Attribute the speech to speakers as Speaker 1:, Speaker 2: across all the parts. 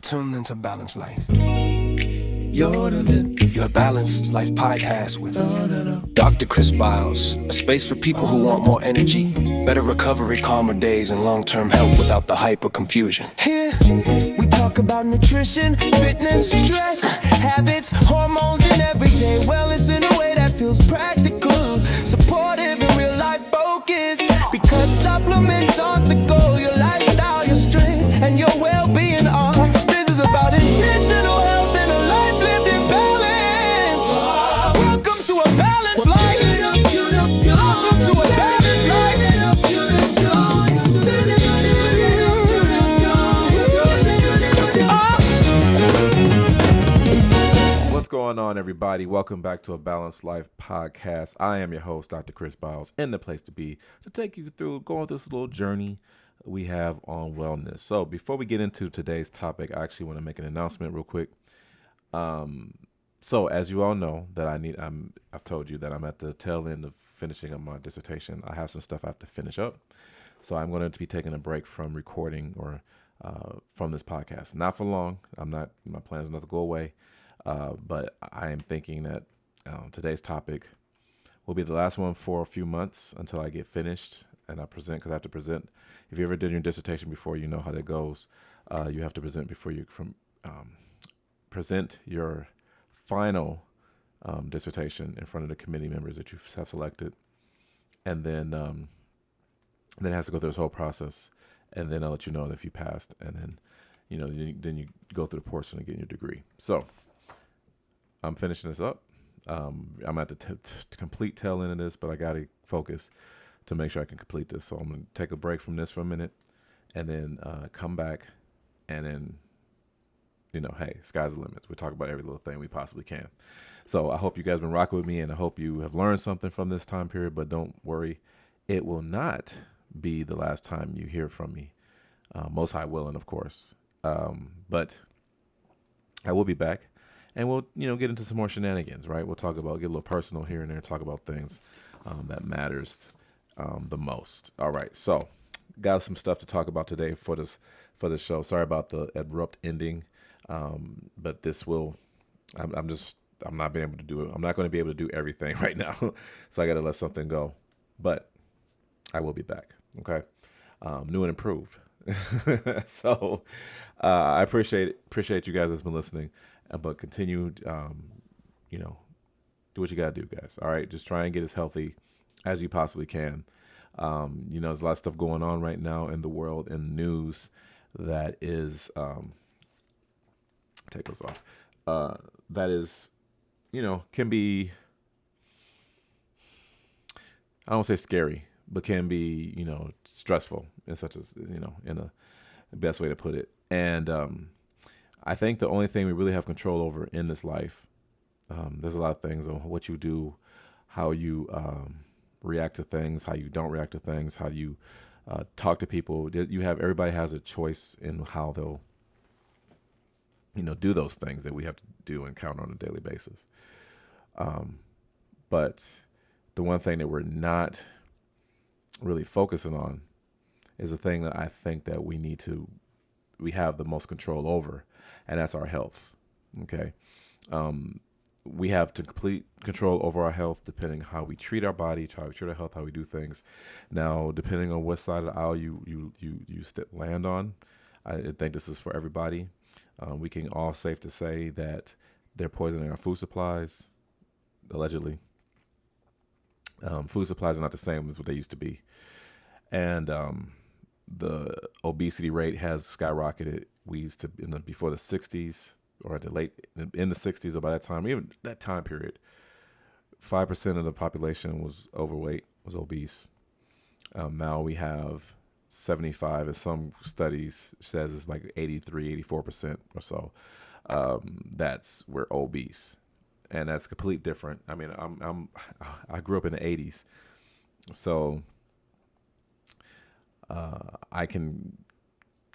Speaker 1: You're tuned into Balanced Life. Your Balanced Life podcast with Dr. Chris Biles, a space for people who want more energy, better recovery, calmer days, and long-term health without the hype or confusion. Here, we talk about nutrition, fitness, stress, habits, hormones, and everyday wellness in a way that feels practical, supportive, and real-life focused. Because supplements aren't the goal, your lifestyle, your strength, and your well-being are. This is about intentional health and a life lived in balance. Welcome to a balanced life. Welcome to a balanced life.
Speaker 2: What's going on, everybody? Welcome back to a Balanced Life podcast. I am your host, Dr. Chris Biles, and the place to be to take you through going through this little journey we have on wellness. So before we get into today's topic, I actually want to make an announcement real quick. So as you all know, that I've told you that I'm at the tail end of finishing up my dissertation. I have some stuff I have to finish up, so I'm going to be taking a break from recording or from this podcast. Not for long. My plan is not to go away. But I am thinking that today's topic will be the last one for a few months until I get finished and I present, because I have to present. If you ever did your dissertation before, you know how that goes. You have to present before you present your final dissertation in front of the committee members that you have selected, and then it has to go through this whole process, and then I'll let you know if you passed, and then you go through the portion of getting your degree. So I'm finishing this up. I'm at the complete tail end of this, but I got to focus to make sure I can complete this. So I'm going to take a break from this for a minute and then come back, and then, hey, sky's the limit. We talk about every little thing we possibly can. So I hope you guys have been rocking with me, and I hope you have learned something from this time period, but don't worry. It will not be the last time you hear from me. Most High willing, of course. But I will be back. And we'll, get into some more shenanigans, right? We'll get a little personal here and there, talk about things that matters the most. All right, so got some stuff to talk about today for this show. Sorry about the abrupt ending, but this will. I'm not being able to do it. I'm not going to be able to do everything right now, so I got to let something go. But I will be back. Okay, new and improved. So I appreciate you guys that's been listening. But continue, do what you got to do, guys. All right, just try and get as healthy as you possibly can. There's a lot of stuff going on right now in the world and news that is, take those off. That is, can be, I don't say scary, but can be, stressful in such as, in a best way to put it. And, I think the only thing we really have control over in this life, there's a lot of things on what you do, how you react to things, how you don't react to things, how you talk to people. Everybody has a choice in how they'll, do those things that we have to do and count on a daily basis. But the one thing that we're not really focusing on is the thing that I think that we have the most control over, and that's our health. Okay. We have to complete control over our health depending how we treat our body, how we treat our health, how we do things. Now, depending on what side of the aisle you land on, I think this is for everybody. We can all safe to say that they're poisoning our food supplies, allegedly. Food supplies are not the same as what they used to be. And the obesity rate has skyrocketed. We used to, before the 60s or in the 60s, or by that time, even that time period, 5% of the population was overweight, was obese. Now we have 75, as some studies says it's like 83, 84% or so. We're obese, and that's completely different. I mean, I grew up in the 80s, so I can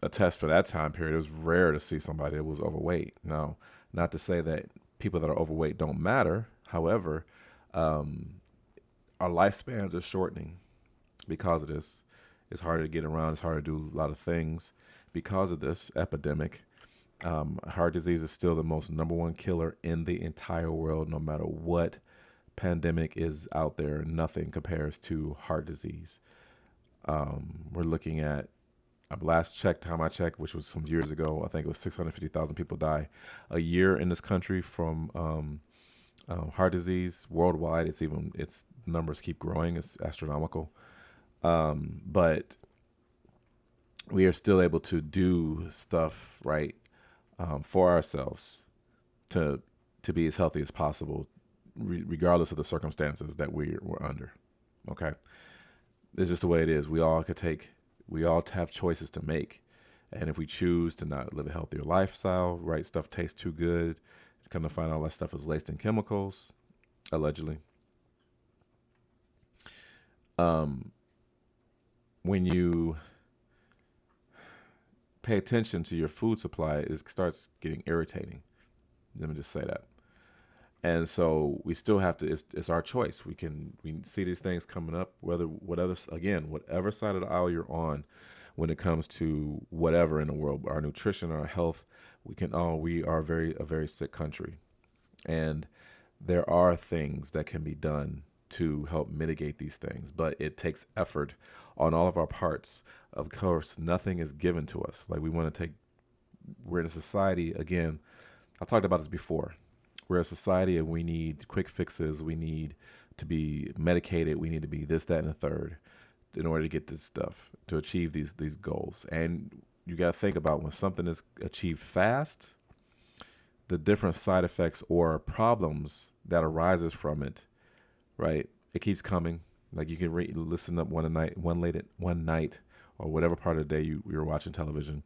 Speaker 2: attest for that time period. It was rare to see somebody that was overweight. Now, not to say that people that are overweight don't matter. However, our lifespans are shortening because of this. It's harder to get around. It's harder to do a lot of things because of this epidemic. Heart disease is still the most number one killer in the entire world, no matter what pandemic is out there. Nothing compares to heart disease. We're looking at last time I checked, which was some years ago, I think it was 650,000 people die a year in this country from heart disease. Worldwide, its numbers keep growing. It's astronomical. But we are still able to do stuff right for ourselves to be as healthy as possible, regardless of the circumstances that we're under. Okay, it's just the way it is. We all have choices to make, and if we choose to not live a healthier lifestyle, right, stuff tastes too good. Come to find out, all that stuff is laced in chemicals, allegedly. When you pay attention to your food supply, it starts getting irritating. Let me just say that. And so we still have to. It's our choice. We see these things coming up. Whatever side of the aisle you're on, when it comes to whatever in the world, our nutrition, our health, we are a very sick country, and there are things that can be done to help mitigate these things, but it takes effort on all of our parts. Of course, nothing is given to us. Like we're in a society, again, I talked about this before. We're a society and we need quick fixes. We need to be medicated. We need to be this, that, and the third in order to get this stuff, to achieve these goals. And you got to think about when something is achieved fast, the different side effects or problems that arises from it, right? It keeps coming. Like you can listen up one night, or whatever part of the day you're watching television,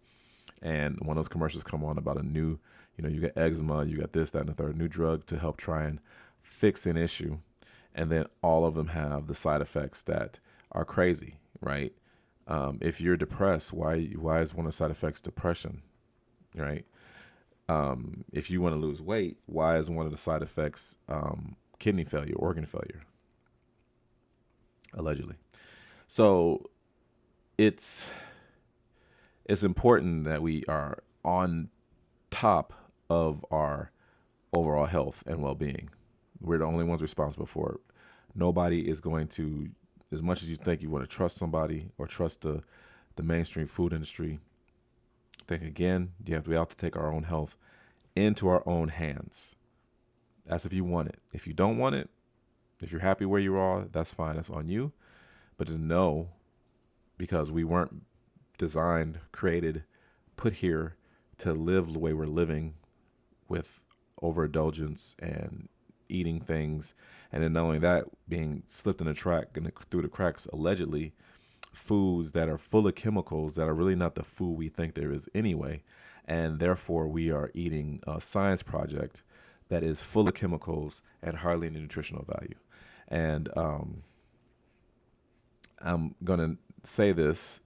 Speaker 2: and one of those commercials come on about a new, you got eczema, you got this, that, and the third, new drug to help try and fix an issue, and then all of them have the side effects that are crazy, right? If you're depressed, why is one of the side effects depression, right? If you want to lose weight, why is one of the side effects kidney failure, organ failure, allegedly? So it's important that we are on top of our overall health and well-being. We're the only ones responsible for it. Nobody is going to, as much as you think you want to trust somebody or trust the mainstream food industry, think again, we have to take our own health into our own hands. That's if you want it. If you don't want it, if you're happy where you are, that's fine. That's on you. But just know, because we weren't designed, created, put here to live the way we're living, with overindulgence and eating things, and then not only that, being slipped in the track and through the cracks, allegedly, foods that are full of chemicals that are really not the food we think there is anyway, and therefore we are eating a science project that is full of chemicals and hardly any nutritional value. And I'm gonna say this,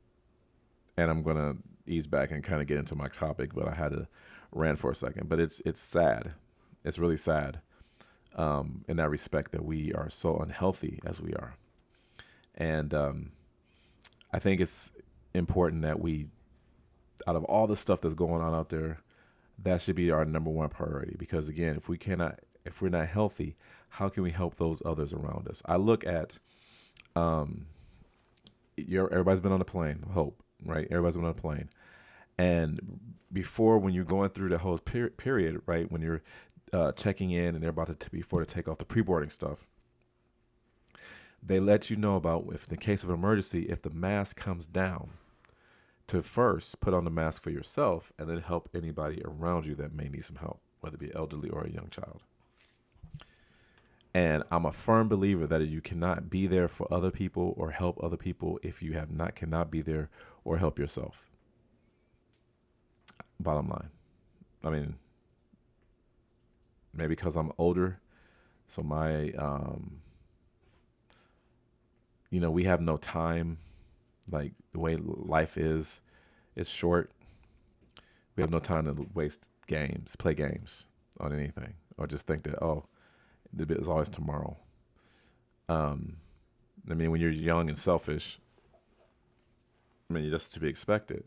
Speaker 2: and I'm gonna ease back and kind of get into my topic, but I had to rant for a second. But it's sad. It's really sad in that respect that we are so unhealthy as we are. And I think it's important that we, out of all the stuff that's going on out there, that should be our number one priority. Because again, if we're not healthy, how can we help those others around us? I look at, everybody's been on a plane, hope, right? Everybody's been on a plane. And before, when you're going through the whole period, right, when you're checking in and they're about to, before to take off the pre-boarding stuff, they let you know about, if in the case of an emergency, if the mask comes down, to first put on the mask for yourself and then help anybody around you that may need some help, whether it be elderly or a young child. And I'm a firm believer that you cannot be there for other people or help other people if you cannot be there or help yourself. Bottom line. I mean, maybe because I'm older, so my, we have no time. Like the way life is, it's short. We have no time to play games on anything, or just think that, there's always tomorrow. I mean, when you're young and selfish, I mean, that's to be expected.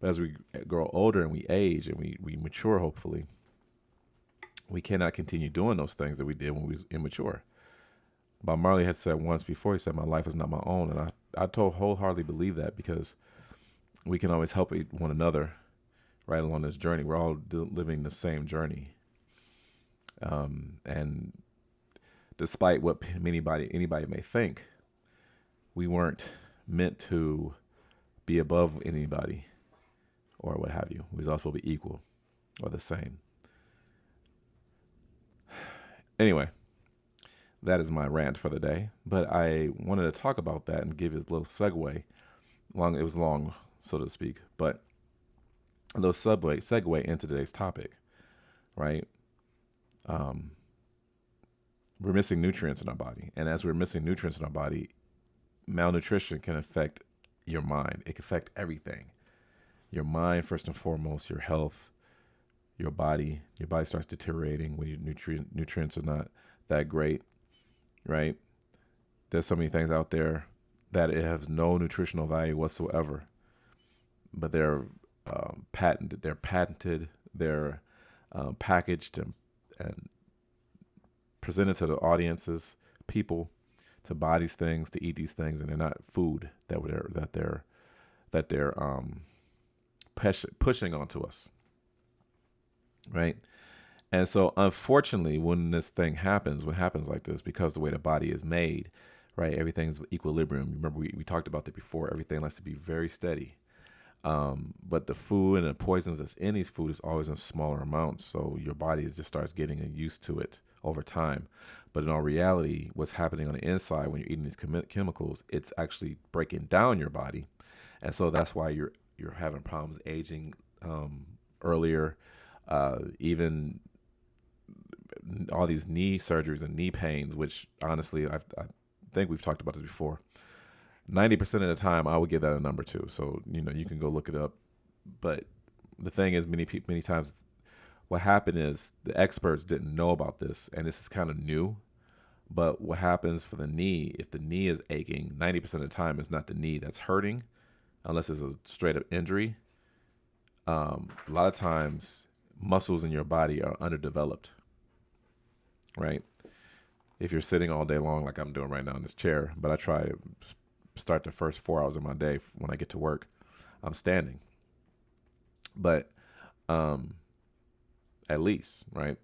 Speaker 2: But as we grow older and we age and we mature, hopefully, we cannot continue doing those things that we did when we was immature. Bob Marley had said once before, he said, "My life is not my own." And I wholeheartedly believe that, because we can always help one another right along this journey. We're all living the same journey. And despite what anybody may think, we weren't meant to be above anybody or what have you. We was all supposed to be equal or the same. Anyway, that is my rant for the day. But I wanted to talk about that and give you a little segue. It was long, so to speak, but a little segue into today's topic, right? We're missing nutrients in our body. And as we're missing nutrients in our body, malnutrition can affect your mind. It can affect everything. Your mind, first and foremost, your health, your body. Your body starts deteriorating when your nutrients are not that great, right? There's so many things out there that it has no nutritional value whatsoever, but they're patented. They're packaged and presented to the audiences, people, to buy these things, to eat these things, and they're not food that they're pushing onto us, right? And so, unfortunately, when this thing happens, what happens like this, because the way the body is made, right? Everything's equilibrium. Remember, we talked about that before. Everything likes to be very steady. But the food and the poisons that's in these food is always in smaller amounts. So your body just starts getting used to it over time. But in all reality, what's happening on the inside when you're eating these chemicals, it's actually breaking down your body. And so that's why you're having problems aging earlier, even all these knee surgeries and knee pains, which honestly, I think we've talked about this before. 90% of the time, I would give that a number 2. So, you can go look it up. But the thing is, many times, what happened is the experts didn't know about this, and this is kind of new. But what happens for the knee, if the knee is aching, 90% of the time, it's not the knee that's hurting, unless it's a straight up injury. A lot of times, muscles in your body are underdeveloped, right? If you're sitting all day long, like I'm doing right now in this chair, but I try to start the first 4 hours of my day when I get to work, I'm standing. But at least, right?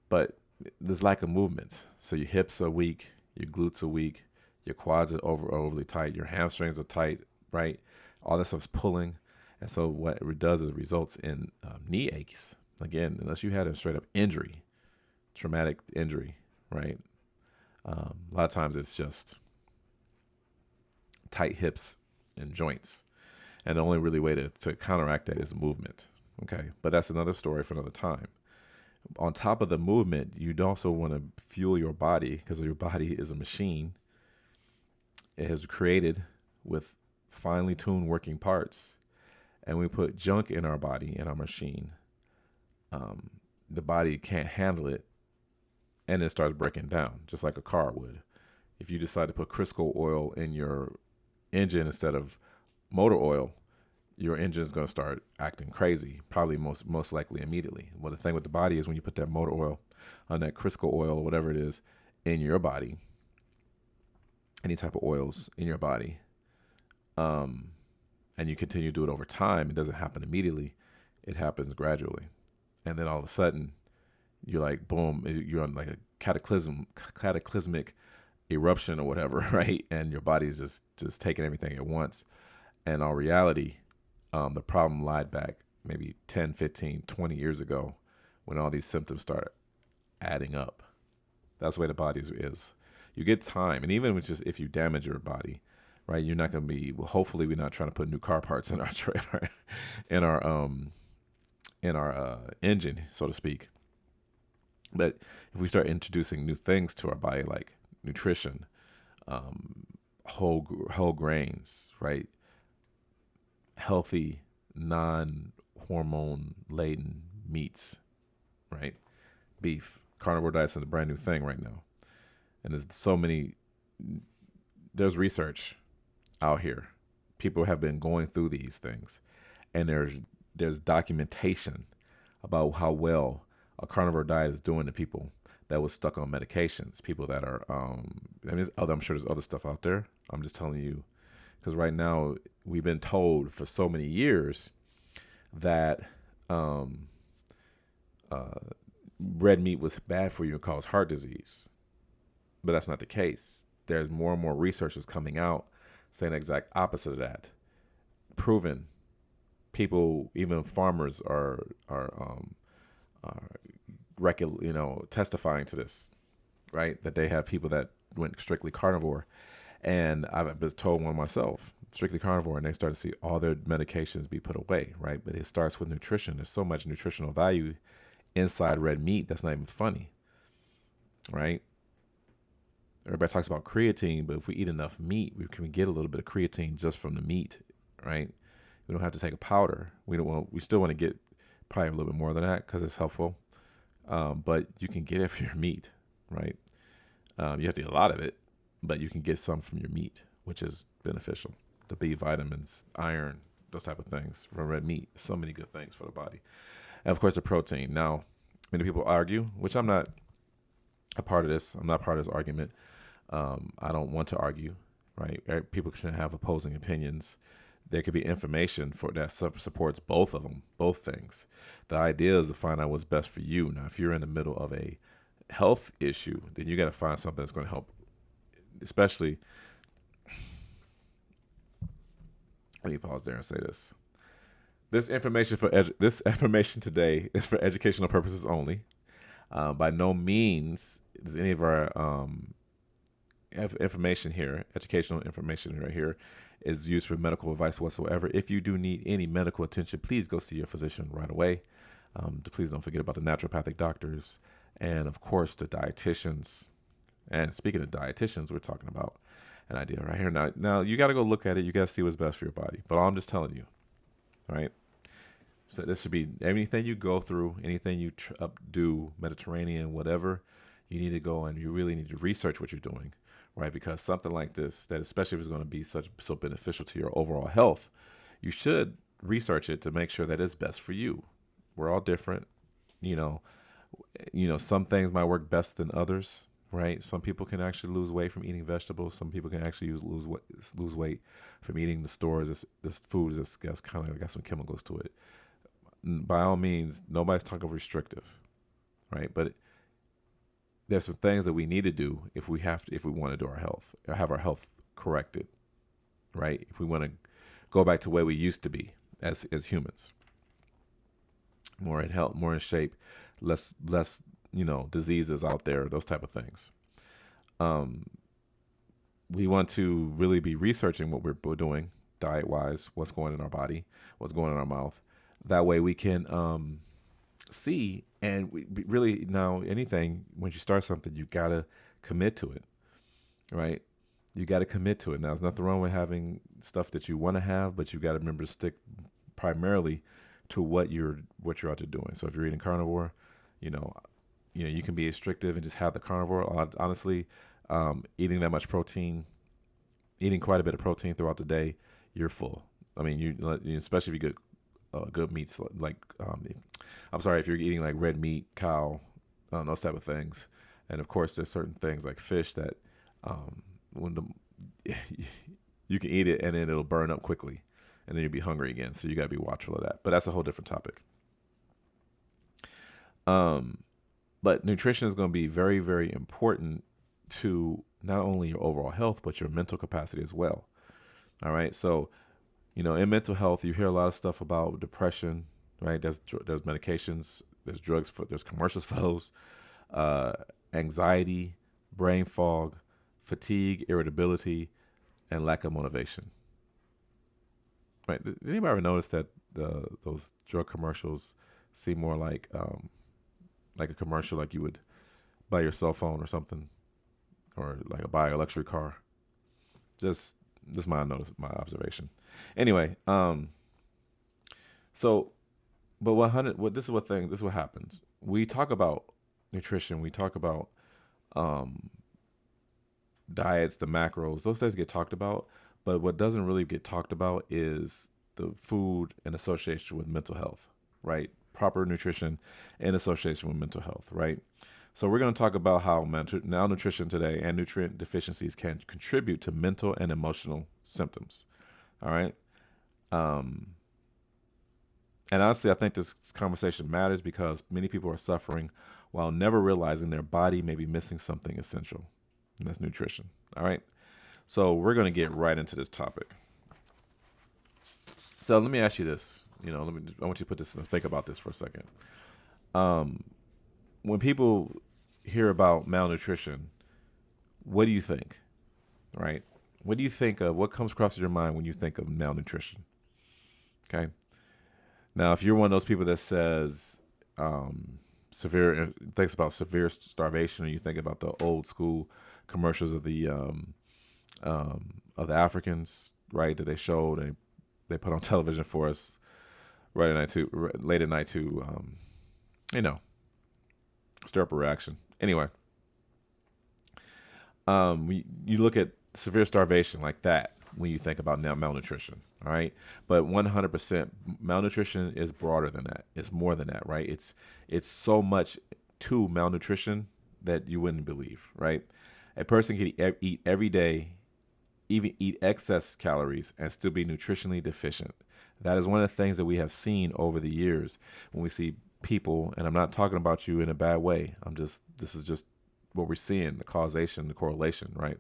Speaker 2: But there's lack of movement. So your hips are weak, your glutes are weak, your quads are overly tight, your hamstrings are tight, right? All that stuff's pulling. And so what it does is it results in knee aches. Again, unless you had a straight up injury, traumatic injury, right? A lot of times it's just tight hips and joints. And the only really way to counteract that is movement. Okay. But that's another story for another time. On top of the movement, you'd also want to fuel your body, because your body is a machine. It is created with finely tuned working parts. And we put junk in our body, in our machine. The body can't handle it, and it starts breaking down, just like a car would. If you decide to put Crisco oil in your engine instead of motor oil, your engine is going to start acting crazy, probably most likely immediately. Well, the thing with the body is when you put that motor oil on that Crisco oil or whatever it is in your body, any type of oils in your body, and you continue to do it over time, it doesn't happen immediately. It happens gradually. And then all of a sudden, you're like, boom, you're on like a cataclysmic eruption or whatever, right? And your body is just taking everything at once. And in reality, the problem lied back maybe 10, 15, 20 years ago when all these symptoms start adding up. That's the way the body is. You get time. And even with just if you damage your body, right, you're not going to be, well, hopefully we're not trying to put new car parts in our in our engine, so to speak. But if we start introducing new things to our body, like nutrition, whole grains, right? Healthy, non-hormone laden meats, right? Beef, carnivore diets is a brand new thing right now. And there's research out here. People have been going through these things. and there's documentation about how well a carnivore diet is doing to people that was stuck on medications, people that are I'm sure there's other stuff out there. I'm just telling you because right now we've been told for so many years that red meat was bad for you and caused heart disease, but that's not the case. There's more and more researchers coming out saying the exact opposite of that, proven. People, even farmers, are testifying to this, right? That they have people that went strictly carnivore, and I've been told one myself, strictly carnivore, and they start to see all their medications be put away, right? But it starts with nutrition. There's so much nutritional value inside red meat that's not even funny, right? Everybody talks about creatine, but if we eat enough meat, we can get a little bit of creatine just from the meat, right? We don't have to take a powder. We still want to get probably a little bit more than that because it's helpful. But you can get it from your meat, right? You have to eat a lot of it, but you can get some from your meat, which is beneficial. The B vitamins, iron, those type of things from red meat. So many good things for the body. And of course, the protein. Now, many people argue, which I'm not a part of this. I'm not part of this argument. I don't want to argue, right? People should have opposing opinions. There could be information for that supports both of them, both things. The idea is to find out what's best for you. Now, if you're in the middle of a health issue, then you got to find something that's going to help. Especially, let me pause there and say this. This information today is for educational purposes only. By no means does any of our information here, educational information right here, is used for medical advice whatsoever. If you do need any medical attention, please go see your physician right away. Please don't forget about the naturopathic doctors and, of course, the dietitians. And speaking of dietitians, we're talking about an idea right here. Now you got to go look at it. You got to see what's best for your body. But I'm just telling you, right? So this should be anything you go through, anything you do, Mediterranean, whatever, you need to go and you really need to research what you're doing, right? Because something like this, that especially if it's going to be so beneficial to your overall health, you should research it to make sure that it's best for you. We're all different, you know. Some things might work best than others, right? Some people can actually lose weight from eating vegetables. Some people can actually lose weight from eating the stores. This food is kind of got some chemicals to it. By all means, nobody's talking restrictive, right? But there's some things that we need to do if we want to do our health, or have our health corrected, right? If we want to go back to where we used to be as humans, more in health, more in shape, less diseases out there, those type of things. We want to really be researching what we're doing diet-wise, what's going in our body, what's going in our mouth. That way we can see, and we really, now anything, when you start something, you got to commit to it, right? You got to commit to it. Now, there's nothing wrong with having stuff that you want to have, but you got to remember to stick primarily to what you're out there doing. So if you're eating carnivore, you can be restrictive and just have the carnivore. Honestly, eating that much protein, eating quite a bit of protein throughout the day, you're full. I mean, especially if you get good meats like if you're eating like red meat, cow, those type of things. And of course, there's certain things like fish that you can eat it and then it'll burn up quickly, and then you'll be hungry again. So you got to be watchful of that. But that's a whole different topic. But nutrition is going to be very, very important to not only your overall health, but your mental capacity as well. All right. So, in mental health, you hear a lot of stuff about depression, right? There's medications, there's drugs, there's commercials for those, anxiety, brain fog, fatigue, irritability, and lack of motivation. Right? Did anybody ever notice that those drug commercials seem more like a commercial like you would buy your cell phone or something, or like buy a luxury car? Just my observation. Anyway, so, but this is what happens. We talk about nutrition. We talk about diets, the macros. Those things get talked about, but what doesn't really get talked about is the food in association with mental health, right? Proper nutrition in association with mental health, right? So we're going to talk about how malnutrition today and nutrient deficiencies can contribute to mental and emotional symptoms. All right. Um, and honestly, I think this conversation matters because many people are suffering while never realizing their body may be missing something essential, and that's nutrition. All right. So we're going to get right into this topic. So let me ask you this. I want you to put this and think about this for a second. When people hear about malnutrition, what do you think? Right? What do you think of? What comes across your mind when you think of malnutrition? Okay. Now, if you're one of those people that says thinks about severe starvation, or you think about the old school commercials of the Africans, right, that they showed and they put on television for us late at night to stir up a reaction. Anyway, you look at severe starvation like that when you think about now malnutrition, all right? But 100% malnutrition is broader than that. It's more than that, right? It's so much to malnutrition that you wouldn't believe, right? A person can eat every day, even eat excess calories, and still be nutritionally deficient. That is one of the things that we have seen over the years when we see people, and I'm not talking about you in a bad way. This is just what we're seeing, the causation, the correlation, right?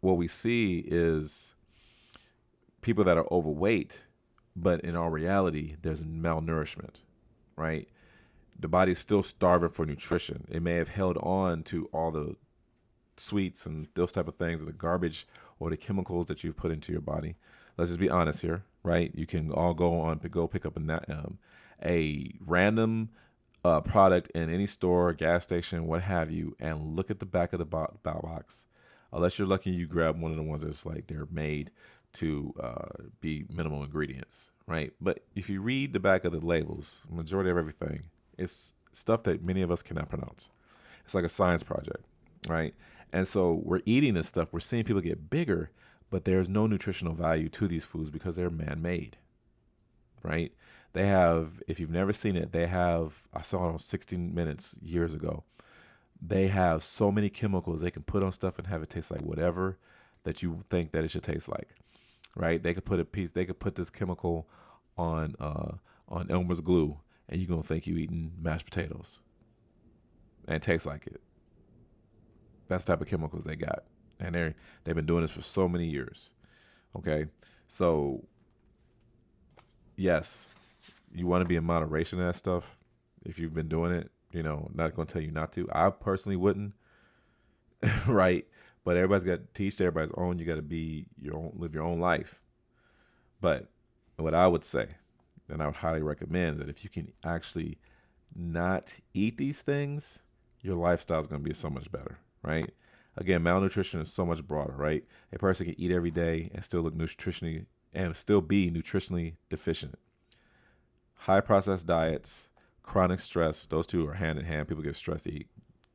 Speaker 2: What we see is people that are overweight, but in all reality, there's malnourishment, right? The body's still starving for nutrition. It may have held on to all the sweets and those type of things, the garbage or the chemicals that you've put into your body. Let's just be honest here, right? You can all go pick up a random product in any store, gas station, what have you, and look at the back of the box. Unless you're lucky, you grab one of the ones that's like they're made to be minimal ingredients, right? But if you read the back of the labels, majority of everything, it's stuff that many of us cannot pronounce. It's like a science project, right? And so we're eating this stuff. We're seeing people get bigger, but there's no nutritional value to these foods because they're man-made, right? They have, if you've never seen it, I saw it on 16 Minutes years ago. They have so many chemicals they can put on stuff and have it taste like whatever that you think that it should taste like, right? They could put this chemical on Elmer's glue, and you're gonna think you eating mashed potatoes, and it tastes like it. That's the type of chemicals they got, and they've been doing this for so many years. Okay, so yes, you want to be in moderation in that stuff. If you've been doing it, not going to tell you not to. I personally wouldn't, right? But everybody's got to teach everybody's own. You got to live your own life. But what I would say, and I would highly recommend, that if you can actually not eat these things, your lifestyle is going to be so much better, right? Again, malnutrition is so much broader, right? A person can eat every day and still be nutritionally deficient. High processed diets, chronic stress, those two are hand in hand. People get stressed to eat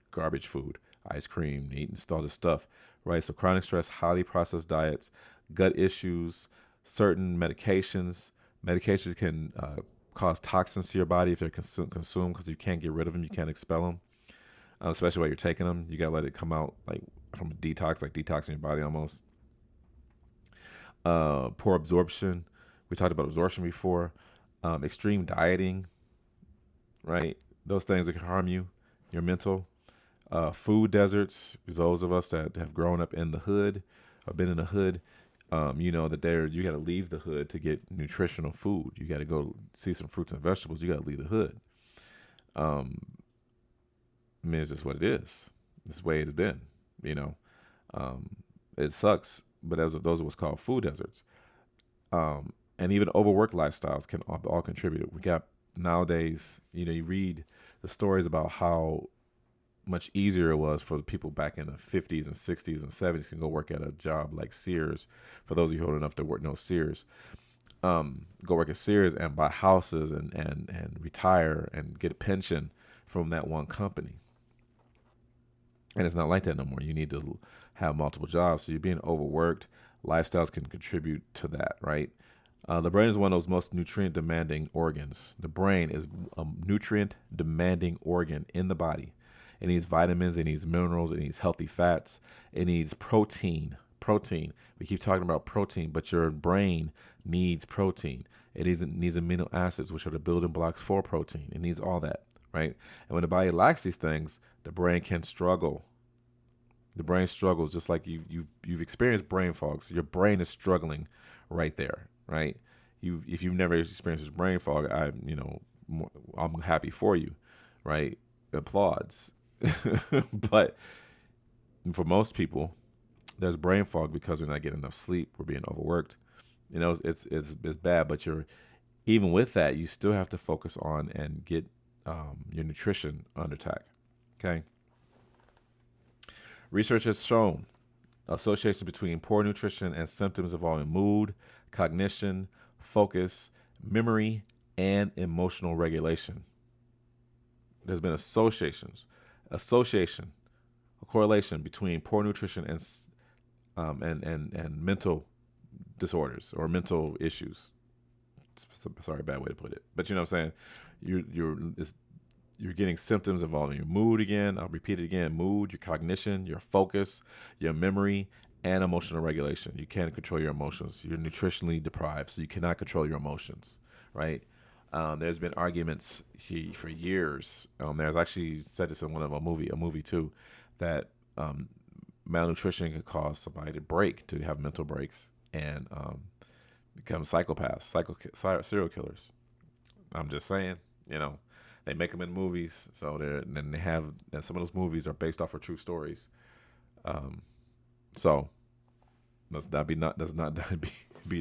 Speaker 2: garbage food, ice cream, eating all this stuff, right? So chronic stress, highly processed diets, gut issues, certain medications. Medications can cause toxins to your body if they're consumed because you can't get rid of them, you can't expel them, especially while you're taking them. You got to let it come out like from a detox, like detoxing your body almost. Poor absorption. We talked about absorption before. Extreme dieting, right? Those things that can harm you, your mental. Food deserts. Those of us that have grown up in the hood, or been in the hood, you know that you got to leave the hood to get nutritional food. You got to go see some fruits and vegetables. You got to leave the hood. I mean, it's just what it is. It's the way it's been. It sucks, but those are what's called food deserts. And even overworked lifestyles can all contribute. We got nowadays, you read the stories about how much easier it was for the people back in the 50s and 60s and 70s can go work at a job like Sears. For those of you old enough to know Sears, go work at Sears and buy houses and retire and get a pension from that one company. And it's not like that no more. You need to have multiple jobs. So you're being overworked. Lifestyles can contribute to that, right? The brain is one of those most nutrient demanding organs. The brain is a nutrient demanding organ in the body. It needs vitamins, it needs minerals, it needs healthy fats, it needs protein. Protein. We keep talking about protein, but your brain needs protein. It needs amino acids, which are the building blocks for protein. It needs all that, right? And when the body lacks these things, the brain can struggle. The brain struggles just like you've experienced brain fog. So your brain is struggling right there, right? If you've never experienced this brain fog, I'm happy for you, right? Applauds. But for most people, there's brain fog because they're not getting enough sleep. We're being overworked. It's bad. But even with that, you still have to focus on and get your nutrition under attack. Okay. Research has shown association between poor nutrition and symptoms involving mood, cognition, focus, memory, and emotional regulation. There's been a correlation between poor nutrition and mental disorders or mental issues. Sorry, bad way to put it, but you know what I'm saying. You're getting symptoms involving your mood again. I'll repeat it again: mood, your cognition, your focus, your memory, and emotional regulation. You can't control your emotions. You're nutritionally deprived, so you cannot control your emotions, right? There's been arguments for years. There's actually said this in a movie too, that malnutrition could cause somebody to have mental breaks and become psychopaths, serial killers. I'm just saying, they make them in movies, so and some of those movies are based off of true stories. So let's not be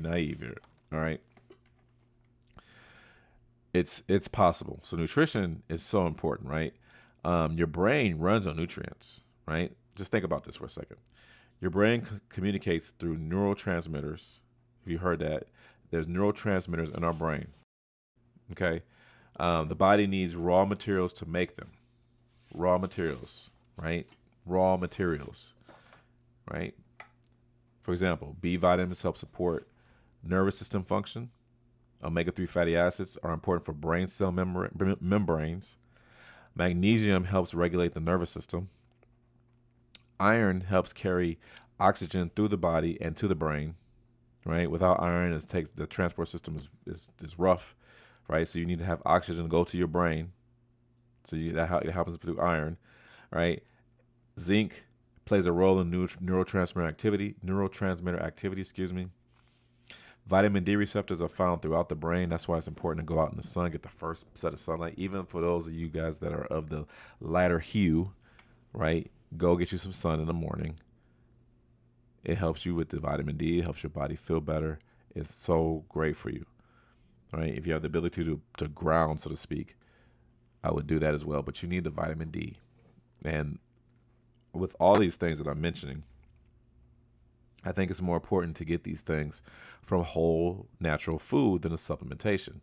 Speaker 2: naive here. All right. It's possible. So nutrition is so important, right? Your brain runs on nutrients, right? Just think about this for a second. Your brain communicates through neurotransmitters. If you heard that, there's neurotransmitters in our brain. Okay. The body needs raw materials to make them. Raw materials, right? Raw materials, right? For example, B vitamins help support nervous system function. Omega-3 fatty acids are important for brain cell membranes. Magnesium helps regulate the nervous system. Iron helps carry oxygen through the body and to the brain, right? Without iron, the transport system is rough, right? So you need to have oxygen go to your brain. So it happens through iron, right? Zinc plays a role in neurotransmitter activity. Vitamin D receptors are found throughout the brain. That's why it's important to go out in the sun, get the first set of sunlight. Even for those of you guys that are of the lighter hue, right? Go get you some sun in the morning. It helps you with the vitamin D. It helps your body feel better. It's so great for you, right? If you have the ability to ground, so to speak, I would do that as well. But you need the vitamin D. And with all these things that I'm mentioning, I think it's more important to get these things from whole natural food than a supplementation.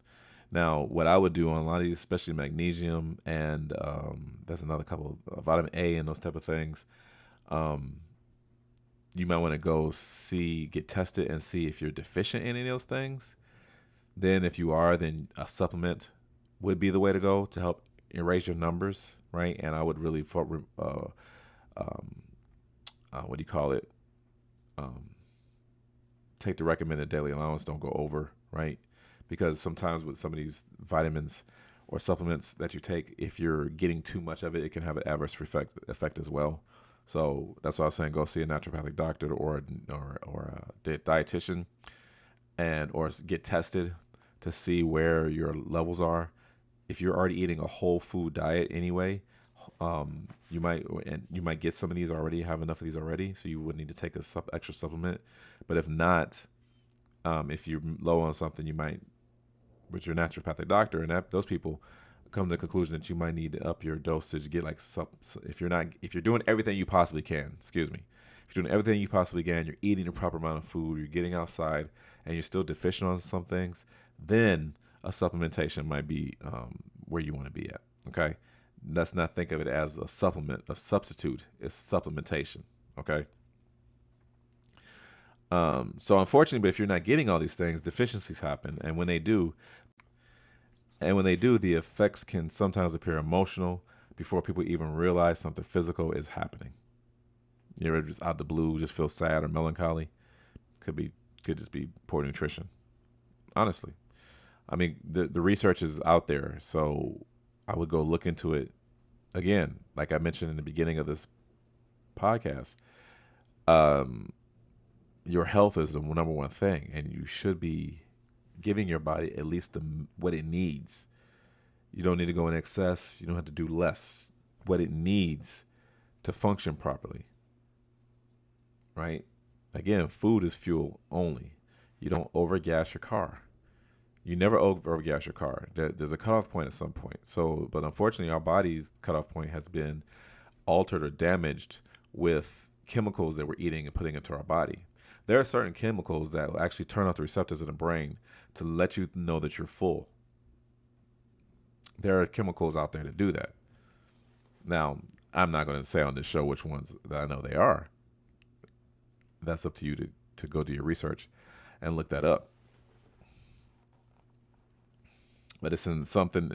Speaker 2: Now, what I would do on a lot of these, especially magnesium and there's another couple of vitamin A and those type of things, you might want to go get tested and see if you're deficient in any of those things. Then if you are, then a supplement would be the way to go to help erase your numbers, right? And I would really, take the recommended daily allowance, don't go over, right? Because sometimes with some of these vitamins or supplements that you take, if you're getting too much of it, it can have an adverse effect as well. So that's why I was saying go see a naturopathic doctor or a dietitian or get tested to see where your levels are. If you're already eating a whole food diet anyway, you might get some of these already, have enough of these already, so you wouldn't need to take a extra supplement. But if not, if you're low on something, you might, with your naturopathic doctor, and those people come to the conclusion that you might need to up your dosage, get like if you're doing everything you possibly can, if you're doing everything you possibly can, you're eating the proper amount of food, you're getting outside, and you're still deficient on some things, then a supplementation might be where you want to be at. Okay. Let's not think of it as a supplement, a substitute. It's supplementation. Okay. So unfortunately, if you're not getting all these things, deficiencies happen, and when they do, the effects can sometimes appear emotional before people even realize something physical is happening. You ever just out the blue just feel sad or melancholy? Could be could just be poor nutrition. Honestly, I mean the research is out there, so I would go look into it again. Like I mentioned in the beginning of this podcast, um, your health is the number one thing, and you should be giving your body at least what it needs. You don't need to go in excess. You don't have to do less. What it needs to function properly, right? Again, food is fuel only. You don't overgas your car. You never overgas your car. There's a cutoff point at some point. So, but unfortunately, our body's cutoff point has been altered or damaged with chemicals that we're eating and putting into our body. There are certain chemicals that will actually turn off the receptors in the brain to let you know that you're full. There are chemicals out there to do that. Now, I'm not going to say on this show which ones that I know they are. That's up to you to go do your research and look that up. But it's in something.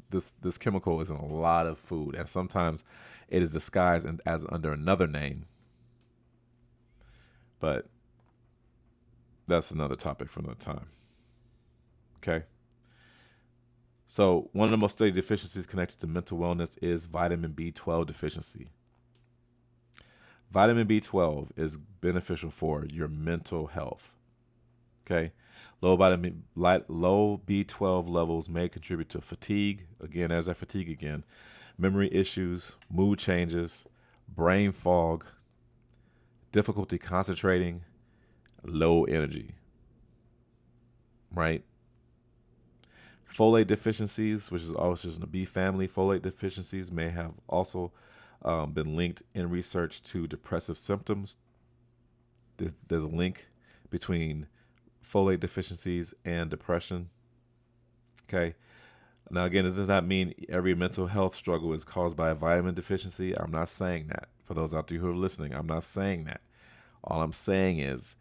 Speaker 2: This chemical is in a lot of food, and sometimes it is disguised as under another name. But that's another topic for another time. Okay. So one of the most studied deficiencies connected to mental wellness is vitamin B12 deficiency. Vitamin B12 is beneficial for your mental health. Okay. Low B12 levels may contribute to fatigue. Again, there's that fatigue again. Memory issues, mood changes, brain fog, difficulty concentrating, low energy. Right? Folate deficiencies, which is also in the B family, folate deficiencies may have also been linked in research to depressive symptoms. There's a link between folate deficiencies and depression. Okay. Now, again, this does not mean every mental health struggle is caused by a vitamin deficiency. I'm not saying that. For those out there who are listening, I'm not saying that. All I'm saying is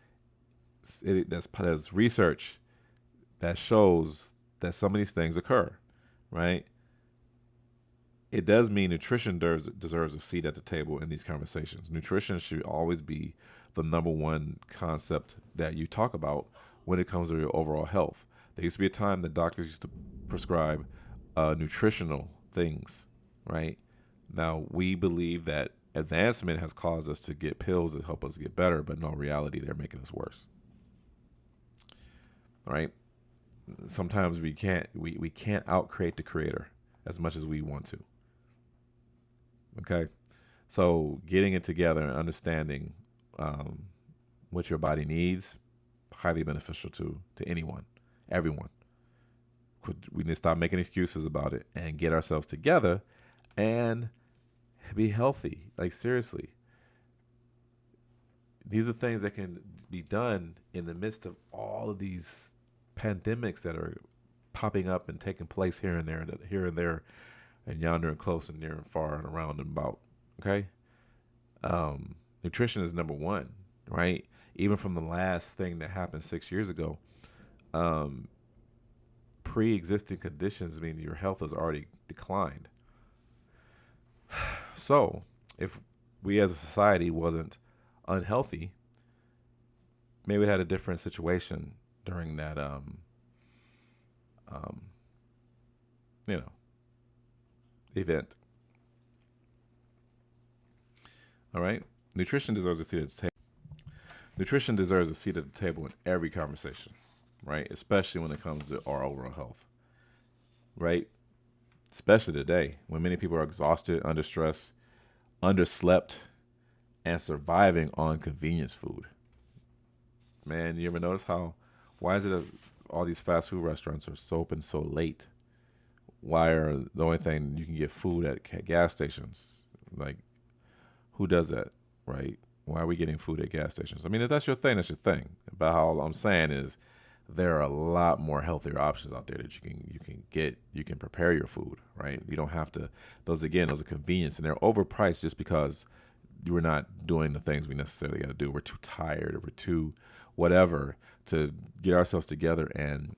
Speaker 2: there's research that shows that some of these things occur, right? It does mean nutrition deserves a seat at the table in these conversations. Nutrition should always be the number one concept that you talk about when it comes to your overall health. There used to be a time that doctors used to prescribe nutritional things, right? Now, we believe that advancement has caused us to get pills that help us get better, but in all reality, they're making us worse, right? Sometimes we can't out-create the creator as much as we want to. Okay, so getting it together and understanding what your body needs, highly beneficial to anyone, everyone. We need to stop making excuses about it and get ourselves together and be healthy. Like, seriously, these are things that can be done in the midst of all of these pandemics that are popping up and taking place here and there, and yonder and close and near and far and around and about. Okay, nutrition is number one, right? Even from the last thing that happened 6 years ago, pre-existing conditions mean your health has already declined. So, if we as a society wasn't unhealthy, maybe we had a different situation during that, event. All right, nutrition deserves a seat at the table. Nutrition deserves a seat at the table in every conversation, right? Especially when it comes to our overall health, right? Especially today when many people are exhausted, under stress, underslept, and surviving on convenience food. Man, you ever notice why is it all these fast food restaurants are so open so late? Why are the only thing you can get food at gas stations? Like, who does that, right? Why are we getting food at gas stations? I mean, if that's your thing, that's your thing. But all I'm saying is there are a lot more healthier options out there that you can get. You can prepare your food, right? You don't have to. Those are convenience, and they're overpriced just because we're not doing the things we necessarily got to do. We're too tired, or we're too whatever to get ourselves together and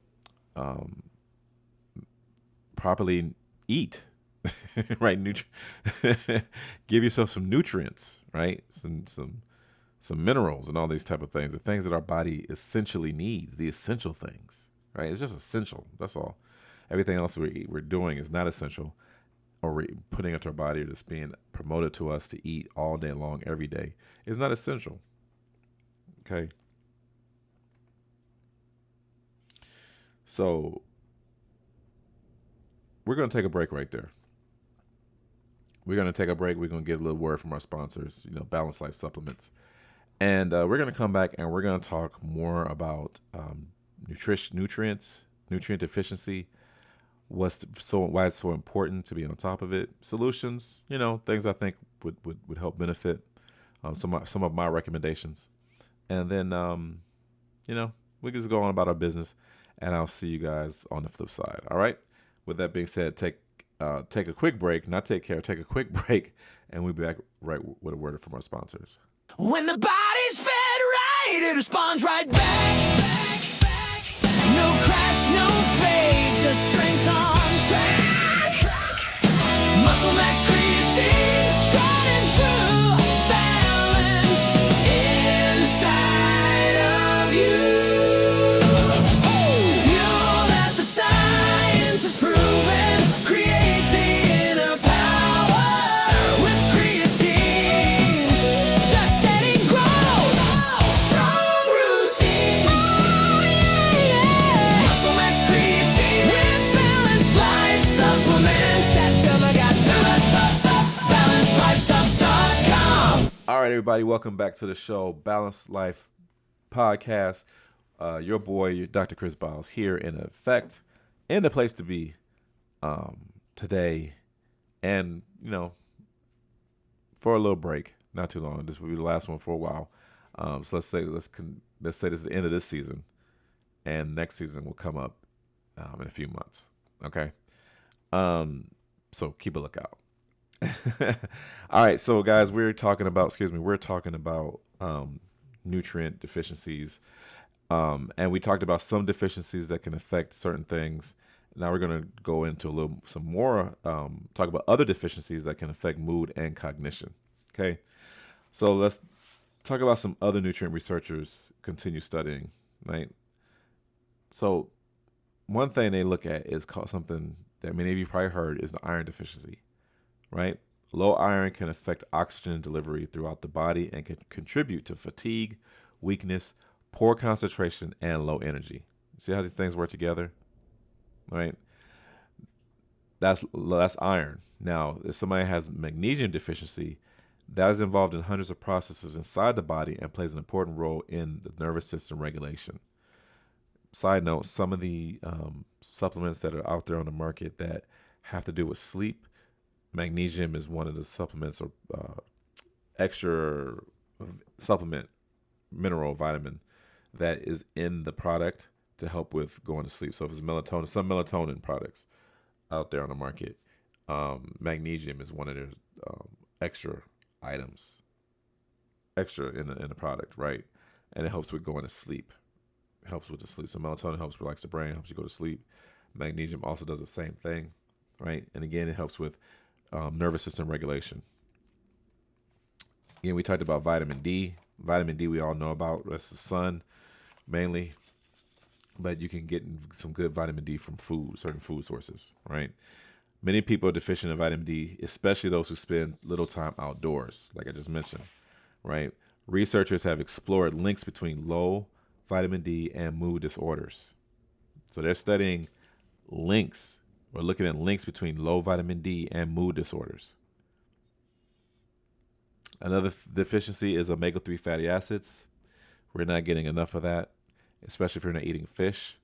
Speaker 2: properly eat. Right? Give yourself some nutrients, right? Some minerals and all these type of things, the things that our body essentially needs, the essential things, right? It's just essential. That's all. Everything else we're doing is not essential, or we're putting into our body, or just being promoted to us to eat all day long, every day, is not essential. Okay. So we're going to take a break right there. We're going to take a break. We're going to get a little word from our sponsors, Balanced Life Supplements. And we're going to come back and we're going to talk more about nutrient deficiency, why it's so important to be on top of it, solutions, things I think would help benefit, some of my recommendations. And then, we can just go on about our business, and I'll see you guys on the flip side. All right. With that being said, take a quick break, take a quick break, and we'll be back right with a word from our sponsors.
Speaker 1: When the body's fed right, it responds right back. No crash, no fade, just strength on track. Muscle Max Creatine, tried and true. Balance inside of you. Fuel that the science has proven. Create the inner power with creatine. Just steady growth, strong routines. Muscle Max Creatine with Balanced Life Supplements at BalanceLifeSubs.com.
Speaker 2: All right, everybody, welcome back to the show, Balanced Life Podcast. Your boy, Dr. Chris Biles, here in effect, in the place to be today, and for a little break, not too long. This will be the last one for a while. So let's say this is the end of this season, and next season will come up in a few months. Okay, so keep a lookout. All right, so guys, we're talking about nutrient deficiencies, and we talked about some deficiencies that can affect certain things. Now we're going to go into some more, talk about other deficiencies that can affect mood and cognition. Okay, so let's talk about some other nutrient researchers continue studying, right? So one thing they look at is called something that many of you probably heard is the iron deficiency, right? Low iron can affect oxygen delivery throughout the body and can contribute to fatigue, weakness, poor concentration, and low energy. See how these things work together, right? That's iron. Now, if somebody has magnesium deficiency, that is involved in hundreds of processes inside the body and plays an important role in the nervous system regulation. Side note, some of the supplements that are out there on the market that have to do with sleep, magnesium is one of the supplements or extra supplement, mineral, vitamin that is in the product to help with going to sleep. So if it's melatonin, some melatonin products out there on the market, magnesium is one of their extra items, extra in the product, right? And it helps with going to sleep. It helps with the sleep. So melatonin helps relax the brain, helps you go to sleep. Magnesium also does the same thing, right? And again, it helps with nervous system regulation. Again, we talked about vitamin D. Vitamin D we all know about. That's the sun, mainly. But you can get some good vitamin D from certain food sources, right? Many people are deficient in vitamin D, especially those who spend little time outdoors, like I just mentioned, right? Researchers have explored links between low vitamin D and mood disorders. So they're studying links. We're looking at links between low vitamin D and mood disorders. Another deficiency is omega-3 fatty acids. We're not getting enough of that, especially if you're not eating fish.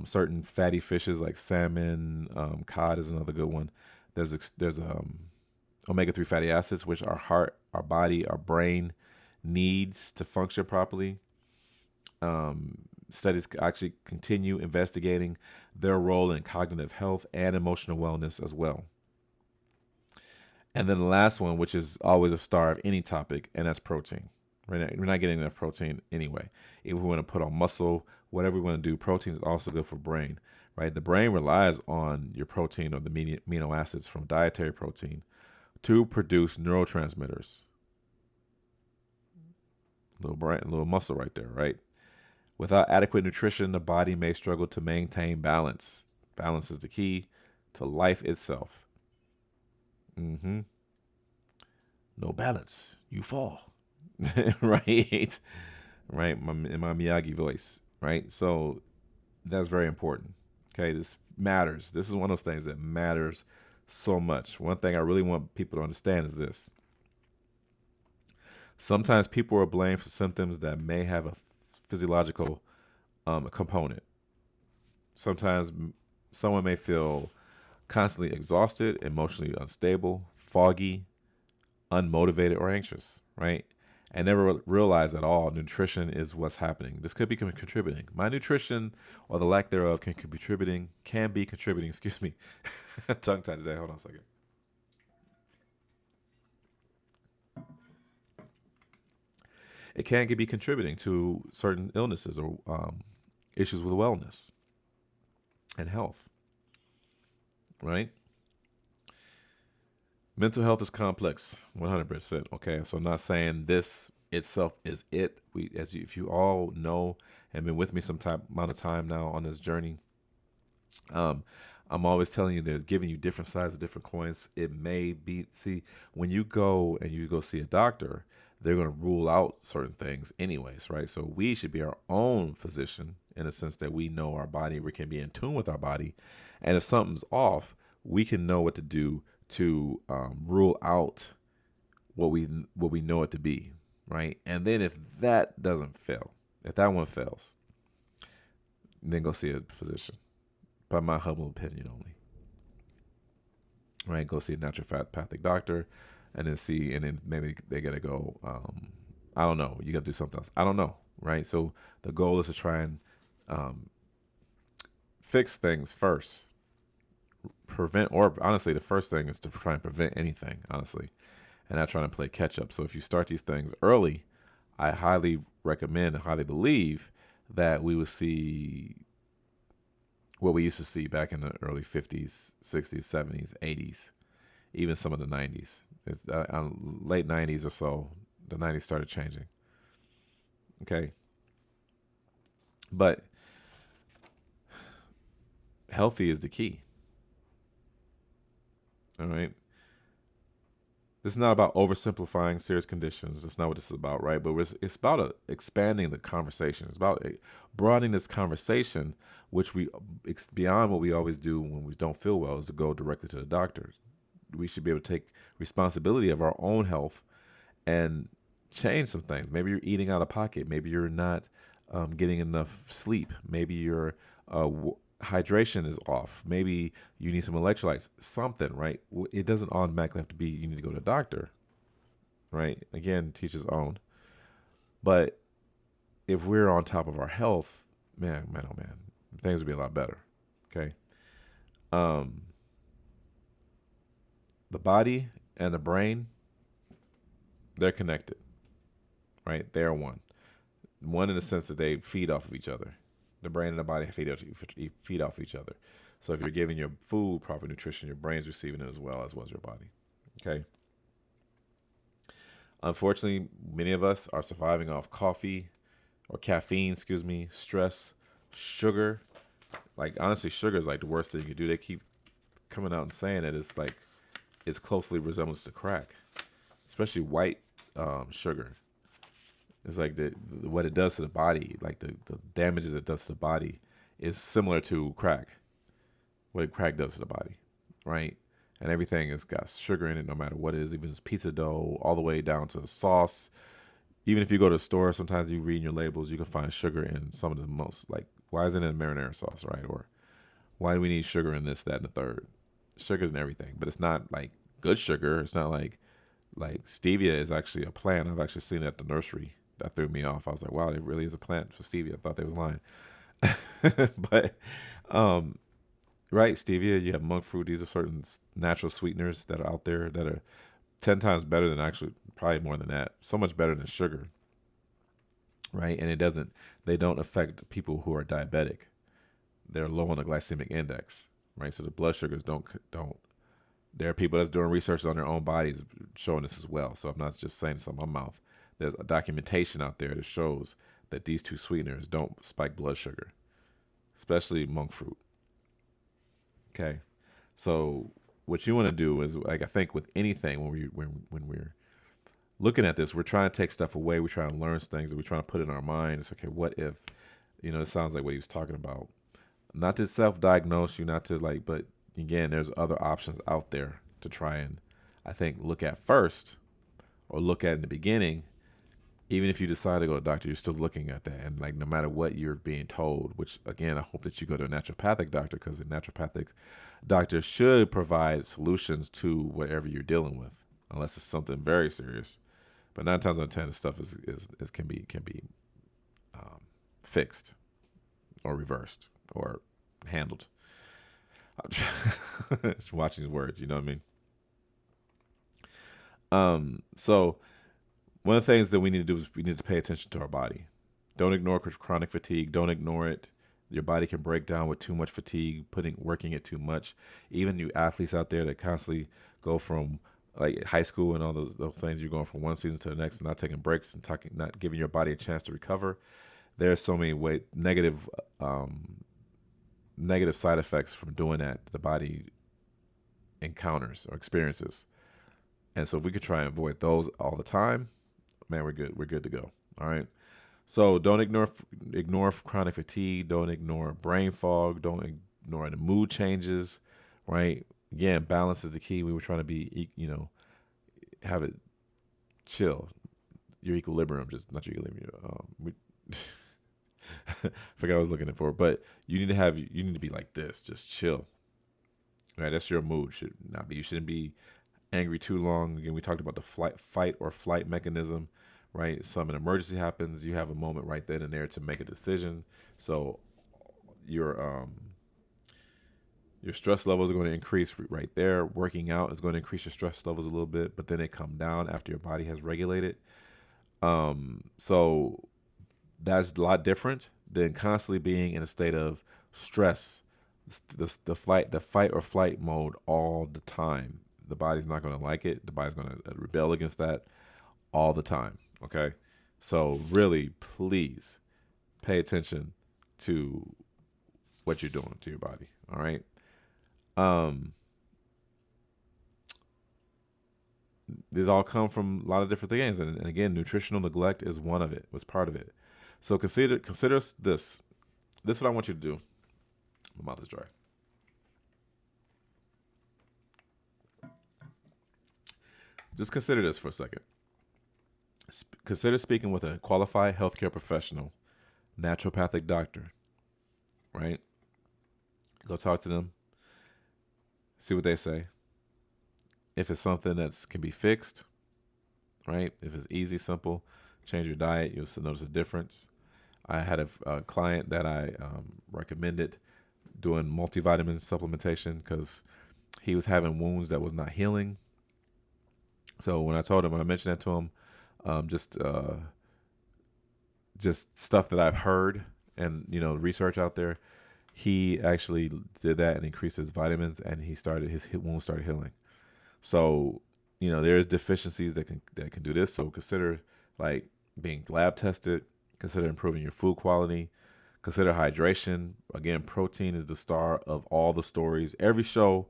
Speaker 2: Certain fatty fishes like salmon, cod is another good one. There's omega-3 fatty acids, which our heart, our body, our brain needs to function properly. Studies actually continue investigating their role in cognitive health and emotional wellness as well. And then the last one, which is always a star of any topic, and that's protein. We're not getting enough protein anyway. If we want to put on muscle, whatever we want to do, protein is also good for brain, right? The brain relies on your protein or the amino acids from dietary protein to produce neurotransmitters. Little brain, little muscle right there, right? Without adequate nutrition, the body may struggle to maintain balance. Balance is the key to life itself. Mm-hmm. No balance, you fall. Right? Right? In my Miyagi voice, right? So that's very important. Okay, this matters. This is one of those things that matters so much. One thing I really want people to understand is this. Sometimes people are blamed for symptoms that may have a physiological component. Sometimes someone may feel constantly exhausted, emotionally unstable, foggy, unmotivated, or anxious, right? And never realize at all nutrition is what's happening. This could be contributing. My nutrition or the lack thereof can be contributing, excuse me. Tongue tied today. Hold on a second. It can be contributing to certain illnesses or issues with wellness and health, right? Mental health is complex, 100%. Okay, so I'm not saying this itself is it. If you all know and been with me some amount of time now on this journey, I'm always telling you there's giving you different sides of different coins. It may be when you go see a doctor, they're going to rule out certain things anyways, right? So we should be our own physician in the sense that we know our body, we can be in tune with our body, and if something's off, we can know what to do to rule out what we know it to be, right? And then if that one fails, then go see a physician. By my humble opinion only, right? Go see a naturopathic doctor, and then maybe they gotta go. I don't know. You gotta do something else. I don't know, right? So the goal is to try and fix things first. Honestly, the first thing is to try and prevent anything, honestly, and not trying to play catch up. So if you start these things early, I highly recommend and highly believe that we will see what we used to see back in the early 50s, 60s, 70s, 80s, even some of the 90s. It's late 90s or so, the 90s started changing. Okay. But healthy is the key. All right. This is not about oversimplifying serious conditions. That's not what this is about, right? But it's about expanding the conversation. It's about broadening this conversation, which it's beyond what we always do when we don't feel well, is to go directly to the doctor. We should be able to take responsibility of our own health and change some things. Maybe you're eating out of pocket. Maybe you're not getting enough sleep. Maybe your hydration is off. Maybe you need some electrolytes, something, right? It doesn't automatically have to be you need to go to the doctor, right? Again, teach his own. But if we're on top of our health, man, oh man, things would be a lot better. Okay. The body and the brain, they're connected, right? They're one. One in the sense that they feed off of each other. The brain and the body feed off each other. So if you're giving your food proper nutrition, your brain's receiving it as well as your body. Okay. Unfortunately, many of us are surviving off coffee or caffeine, stress, sugar. Like, honestly, sugar is like the worst thing you can do. They keep coming out and saying that it's closely resembles to crack, especially white sugar. It's like what it does to the body, like the damages it does to the body, is similar to crack. What crack does to the body, right? And everything has got sugar in it, no matter what it is. Even it's pizza dough, all the way down to the sauce. Even if you go to the store, sometimes you read in your labels, you can find sugar in some of the most, like, why isn't it in marinara sauce, right? Or why do we need sugar in this, that, and the third? Sugar's in everything, but it's not like good sugar. It's not like stevia is actually a plant. I've actually seen it at the nursery. That threw me off. I was like, wow, it really is a plant for stevia. I thought they was lying. But right? Stevia, you have monk fruit. These are certain natural sweeteners that are out there that are 10 times better than, actually probably more than that. So much better than sugar, right? And they don't affect people who are diabetic. They're low on the glycemic index, right? So the blood sugars don't. There are people that's doing research on their own bodies showing this as well. So I'm not just saying this on my mouth. There's a documentation out there that shows that these two sweeteners don't spike blood sugar, especially monk fruit. Okay, so what you want to do is, like, I think with anything, when we're looking at this, we're trying to take stuff away. We're trying to learn things that we're trying to put in our mind. It's okay. What if, it sounds like what he was talking about. Not to self-diagnose you, not to like, but again, there's other options out there to try and, I think, look at first, or look at in the beginning. Even if you decide to go to a doctor, you're still looking at that. And like, no matter what you're being told, which again, I hope that you go to a naturopathic doctor, because a naturopathic doctor should provide solutions to whatever you're dealing with, unless it's something very serious. But 9 times out of 10, the stuff is can be fixed or reversed or handled. Just watching his words, you know what I mean? So one of the things that we need to do is we need to pay attention to our body. Don't ignore chronic fatigue. Don't ignore it. Your body can break down with too much fatigue, working it too much. Even you athletes out there that constantly go from like high school and all those things, you're going from one season to the next and not taking breaks and not giving your body a chance to recover. There are so many negative side effects from doing that the body encounters or experiences. And so if we could try and avoid those all the time, man, we're good. We're good to go. All right. So don't ignore chronic fatigue. Don't ignore brain fog. Don't ignore the mood changes. Right. Again, balance is the key. We were trying to be, have it chill. Your equilibrium, just not your equilibrium. Forgot what I was looking for, but you need to be like this, just chill. Right. That's your mood. You shouldn't be angry too long. Again, we talked about the fight or flight mechanism, right? An emergency happens, you have a moment right then and there to make a decision. So your stress levels are going to increase right there. Working out is going to increase your stress levels a little bit, but then they come down after your body has regulated. So that's a lot different than constantly being in a state of stress, the fight or flight mode all the time. The body's not going to like it. The body's going to rebel against that all the time. Okay. So really, please pay attention to what you're doing to your body. All right. These all come from a lot of different things. And again, nutritional neglect is one of it, was part of it. So consider this. This is what I want you to do. My mouth is dry. Just consider this for a second. Consider speaking with a qualified healthcare professional, naturopathic doctor, right? Go talk to them, see what they say. If it's something that can be fixed, right? If it's easy, simple, change your diet, you'll notice a difference. I had a client that I recommended doing multivitamin supplementation because he was having wounds that was not healing. So when I mentioned that to him, just stuff that I've heard and, research out there, he actually did that and increased his vitamins, and his wounds started healing. So, there's deficiencies that can do this. So consider like being lab tested, consider improving your food quality, consider hydration. Again, protein is the star of all the stories. Every show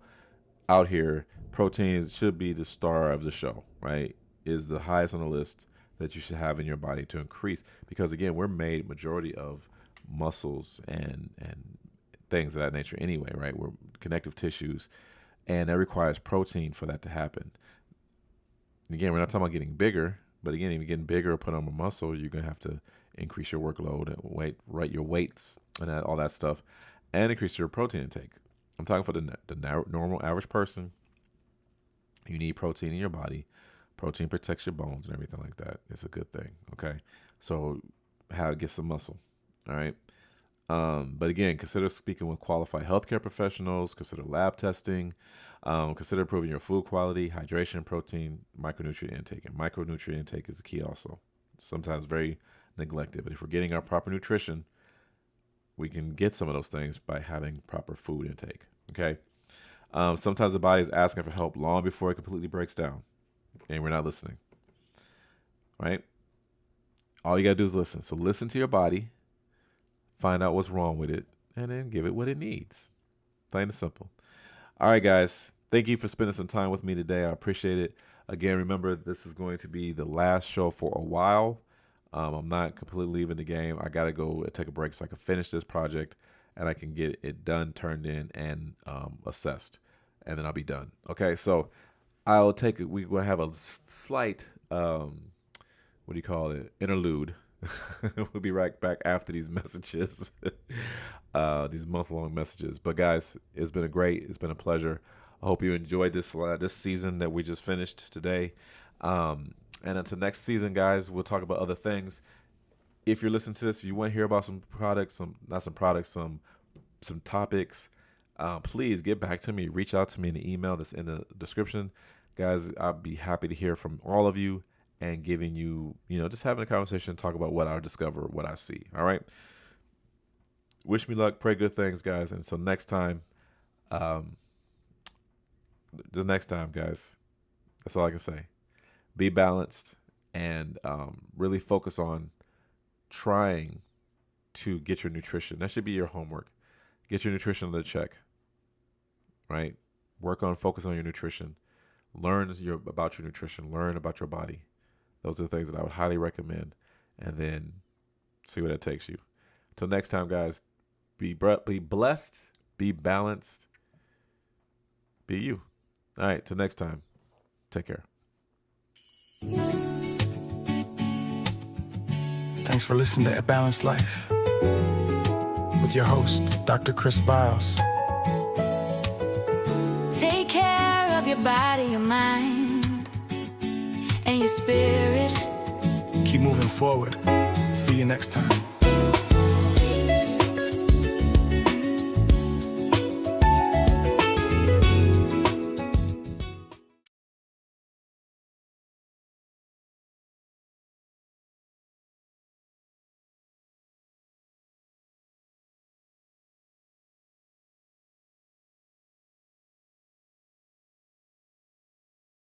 Speaker 2: out here, protein should be the star of the show, right? Is the highest on the list that you should have in your body to increase, because again, we're made majority of muscles and things of that nature anyway, right? We're connective tissues, and that requires protein for that to happen. And again, we're not talking about getting bigger, but again, if you're getting bigger or put on more muscle, you're gonna have to increase your workload and your weights and all that stuff, and increase your protein intake. I'm talking for the normal average person. You need protein in your body. Protein protects your bones and everything like that. It's a good thing. Okay. So get some muscle. All right. But again, consider speaking with qualified healthcare professionals, consider lab testing, consider improving your food quality, hydration, protein, micronutrient intake. And micronutrient intake is the key also. Sometimes very neglected. But if we're getting our proper nutrition, we can get some of those things by having proper food intake. Okay. Sometimes the body is asking for help long before it completely breaks down, and we're not listening. Right? All you got to do is listen. So listen to your body, find out what's wrong with it, and then give it what it needs. Plain and simple. All right, guys. Thank you for spending some time with me today. I appreciate it. Again, remember, this is going to be the last show for a while. I'm not completely leaving the game. I got to go take a break so I can finish this project and I can get it done, turned in, and assessed. And then I'll be done. Okay, so I'll take it. We're going to have a slight, interlude. We'll be right back after these messages, these month-long messages. But guys, it's been a pleasure. I hope you enjoyed this season that we just finished today. And until next season, guys, we'll talk about other things. If you're listening to this, if you want to hear about some topics, please get back to me. Reach out to me in the email that's in the description. Guys, I'll be happy to hear from all of you and giving you, just having a conversation, talk about what I discover, what I see. All right. Wish me luck. Pray good things, guys. And until next time, guys, that's all I can say. Be balanced and really focus on trying to get your nutrition. That should be your homework. Get your nutrition under check, right? Focus on your nutrition. Learn about your nutrition. Learn about your body. Those are the things that I would highly recommend. And then see where that takes you. Until next time, guys, be blessed, be balanced, be you. All right, till next time, take care.
Speaker 3: Thanks for listening to A Balanced Life with your host, Dr. Chris Biles.
Speaker 4: Take care of your body, your mind, and your spirit.
Speaker 3: Keep moving forward. See you next time.